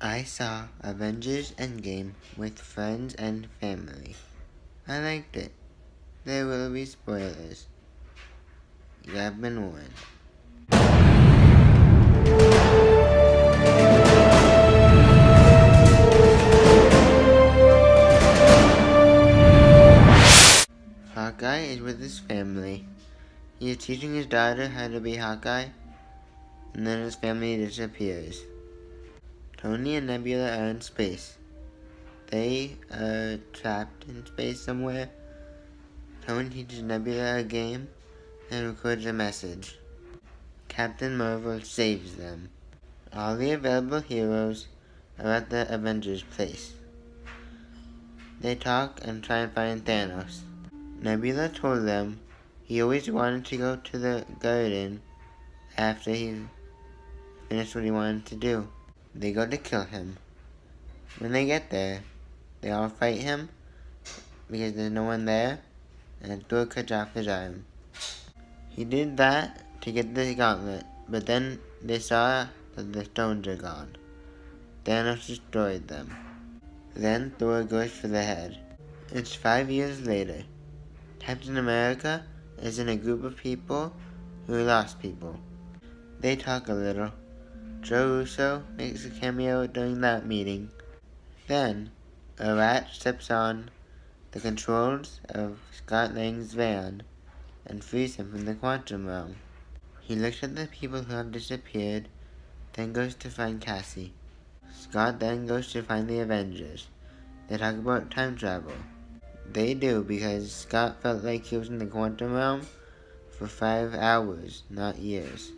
I saw Avengers Endgame with friends and family. I liked it. There will be spoilers. You have been warned. Hawkeye is with his family. He is teaching his daughter how to be Hawkeye, and then his family disappears. Tony and Nebula are in space. They are trapped in space somewhere. Tony teaches Nebula a game and records a message. Captain Marvel saves them. All the available heroes are at the Avengers place. They talk and try and find Thanos. Nebula told them he always wanted to go to the garden after he finished what he wanted to do. They go to kill him. When they get there, they all fight him because there's no one there, and Thor cuts off his arm. He did that to get the gauntlet, but then they saw that the stones are gone. Thanos destroyed them. Then Thor goes for the head. It's 5 years later. Captain America is in a group of people who lost people. They talk a little. Joe Russo makes a cameo during that meeting. Then, a rat steps on the controls of Scott Lang's van and frees him from the quantum realm. He looks at the people who have disappeared, then goes to find Cassie. Scott then goes to find the Avengers. They talk about time travel. They do because Scott felt like he was in the quantum realm for 5 hours, not years.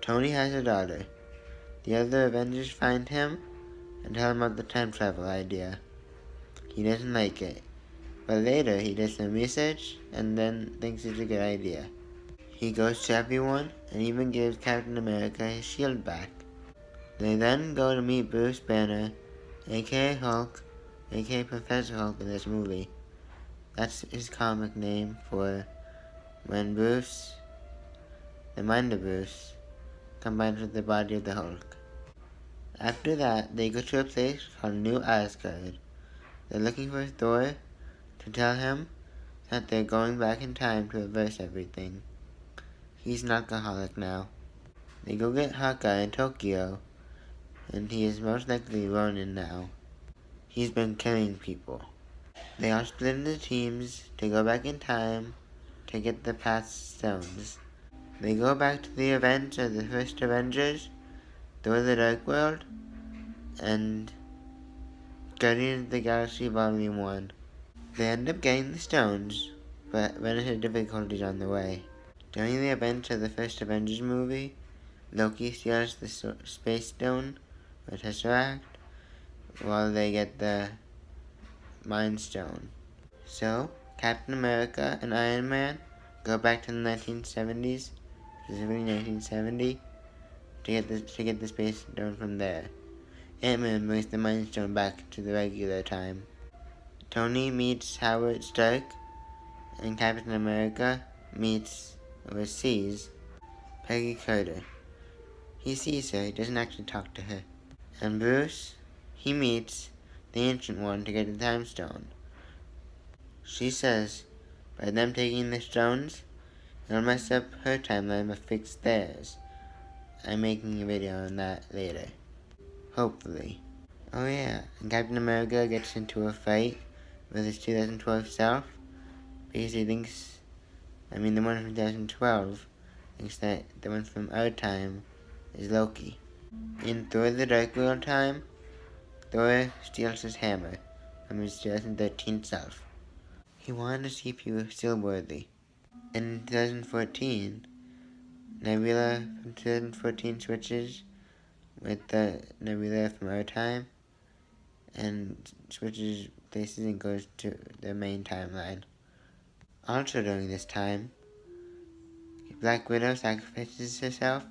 Tony has a daughter. The other Avengers find him and tell him about the time travel idea. He doesn't like it, but later he does some research and then thinks it's a good idea. He goes to everyone and even gives Captain America his shield back. They then go to meet Bruce Banner, aka Hulk, aka Professor Hulk in this movie. That's his comic name for when Bruce, the mind of Bruce, combines with the body of the Hulk. After that, they go to a place called New Asgard. They're looking for Thor to tell him that they're going back in time to reverse everything. He's an alcoholic now. They go get Hawkeye in Tokyo, and he is most likely Ronin now. He's been killing people. They all split into teams to go back in time to get the past stones. They go back to the events of the first Avengers, Thor the Dark World, and Guardians of the Galaxy Volume 1. They end up getting the stones, but run into difficulties on the way. During the events of the first Avengers movie, Loki steals the Space Stone, or Tesseract, while they get the Mind Stone. So, Captain America and Iron Man go back to the 1970s, specifically 1970, to get the Space Stone from there. Ant-Man brings the Mind Stone back to the regular time. Tony meets Howard Stark, and Captain America meets or sees Peggy Carter. He sees her, he doesn't actually talk to her. And Bruce, he meets the Ancient One to get the Time Stone. She says, by them taking the stones, it'll mess up her timeline but fix theirs. I'm making a video on that later. Hopefully. Oh yeah, and Captain America gets into a fight with his 2012 self because he thinks, the one from 2012 thinks that the one from our time is Loki. In Thor the Dark World time, Thor steals his hammer from his 2013 self. He wanted to see if he was still worthy. In 2014, Nebula from 2014 switches with the Nebula from our time and switches places and goes to the main timeline. Also during this time, Black Widow sacrifices herself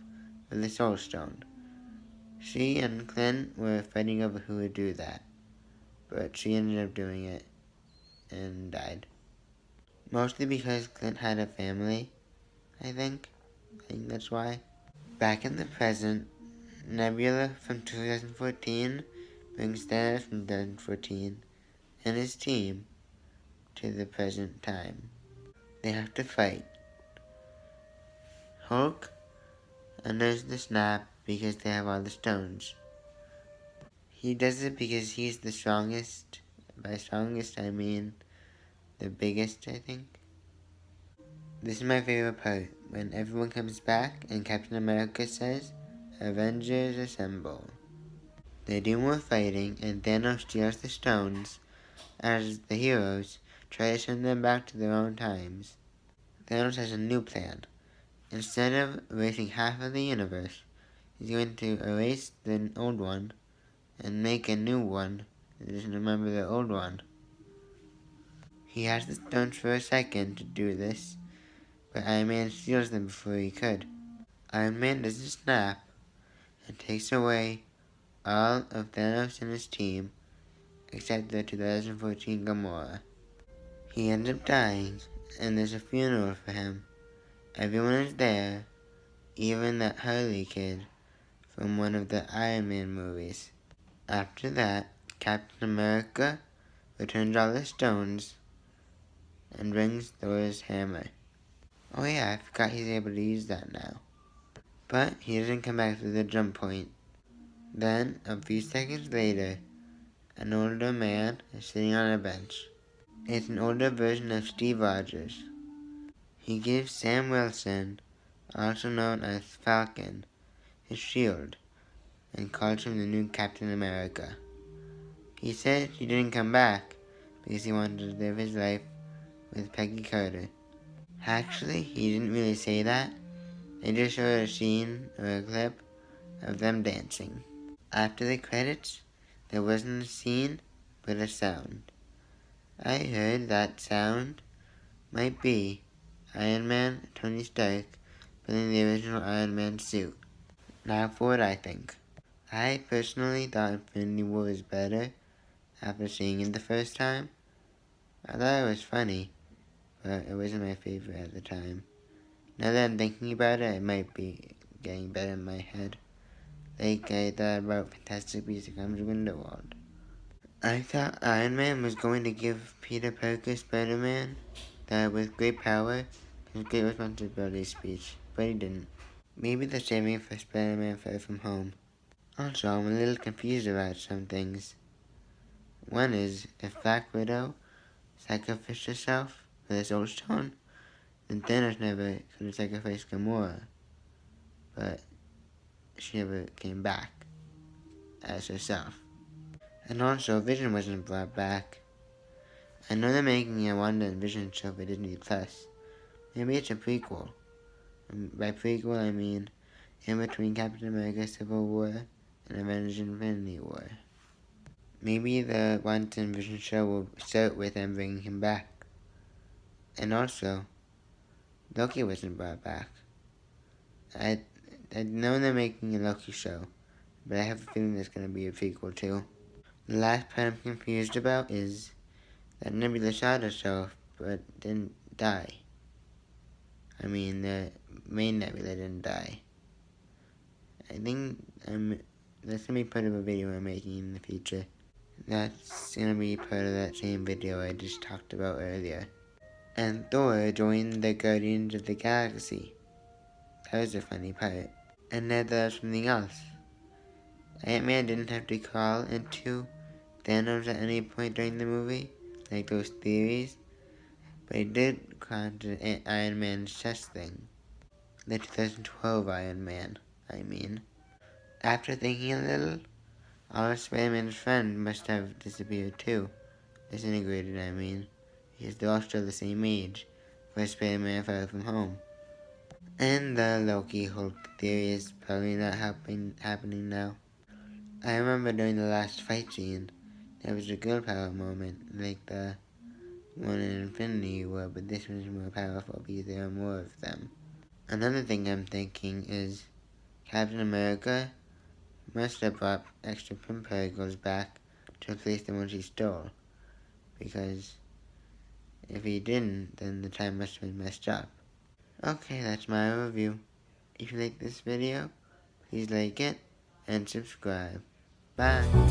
for the Soul Stone. She and Clint were fighting over who would do that, but she ended up doing it and died. Mostly because Clint had a family, I think that's why. Back in the present, Nebula from 2014 brings Thanos from 2014 and his team to the present time. They have to fight. Hulk undo the snap because they have all the stones. He does it because he's the strongest. By strongest, I mean the biggest, I think. This is my favorite part, when everyone comes back and Captain America says, "Avengers assemble." They do more fighting, and Thanos steals the stones as the heroes try to send them back to their own times. Thanos has a new plan. Instead of erasing half of the universe, he's going to erase the old one and make a new one that doesn't remember the old one. He has the stones for a second to do this, but Iron Man steals them before he could. Iron Man doesn't snap and takes away all of Thanos and his team except the 2014 Gamora. He ends up dying, and there's a funeral for him. Everyone is there, even that Harley kid from one of the Iron Man movies. After that, Captain America returns all the stones and brings Thor's hammer. Oh yeah, I forgot he's able to use that now. But he doesn't come back to the jump point. Then, a few seconds later, an older man is sitting on a bench. It's an older version of Steve Rogers. He gives Sam Wilson, also known as Falcon, his shield, and calls him the new Captain America. He said he didn't come back because he wanted to live his life with Peggy Carter. Actually, he didn't really say that. They just showed a scene or a clip of them dancing. After the credits, there wasn't a scene, but a sound. I heard that sound might be Iron Man, Tony Stark, putting the original Iron Man suit. Now for what I think. I personally thought Infinity War was better after seeing it the first time. I thought it was funny, but it wasn't my favorite at the time. Now that I'm thinking about it, it might be getting better in my head. Like I thought about Fantastic Beasts that comes Grindelwald. I thought Iron Man was going to give Peter Parker Spider-Man that with great power comes great responsibility speech, but he didn't. Maybe they're saving it for Spider-Man Far From Home. Also, I'm a little confused about some things. One is, if Black Widow sacrificed herself for the Soul Stone, then Thanos never could have sacrificed Gamora, but she never came back as herself. And also, Vision wasn't brought back. I know they're making a Wanda and Vision show for Disney Plus. Maybe it's a prequel. And by prequel, I mean in between Captain America Civil War and Avengers Infinity War. Maybe the Wanda and Vision show will start with them bringing him back. And also, Loki wasn't brought back. I know they're making a Loki show, but I have a feeling there's going to be a prequel too. The last part I'm confused about is that Nebula shot herself, but didn't die. I mean, the main Nebula didn't die. I think that's going to be part of a video I'm making in the future. That's going to be part of that same video I just talked about earlier. And Thor joined the Guardians of the Galaxy. That was a funny part. And then there's something else. Ant-Man didn't have to crawl into Thanos at any point during the movie, like those theories, but he did crawl into Iron Man's chest thing. The 2012 Iron Man, I mean. After thinking a little, all of Spider-Man's friends must have disappeared too. Disintegrated, I mean, because they're all still the same age for Spider-Man Far From Home. And the Loki Hulk theory is probably not happening now. I remember during the last fight scene, there was a girl power moment, like the one in Infinity War, but this one's more powerful because there are more of them. Another thing I'm thinking is Captain America must have brought extra pin particles back to replace the ones he stole, because if he didn't, then the time must have been messed up. Okay, that's my review. If you like this video, please like it and subscribe. Bye.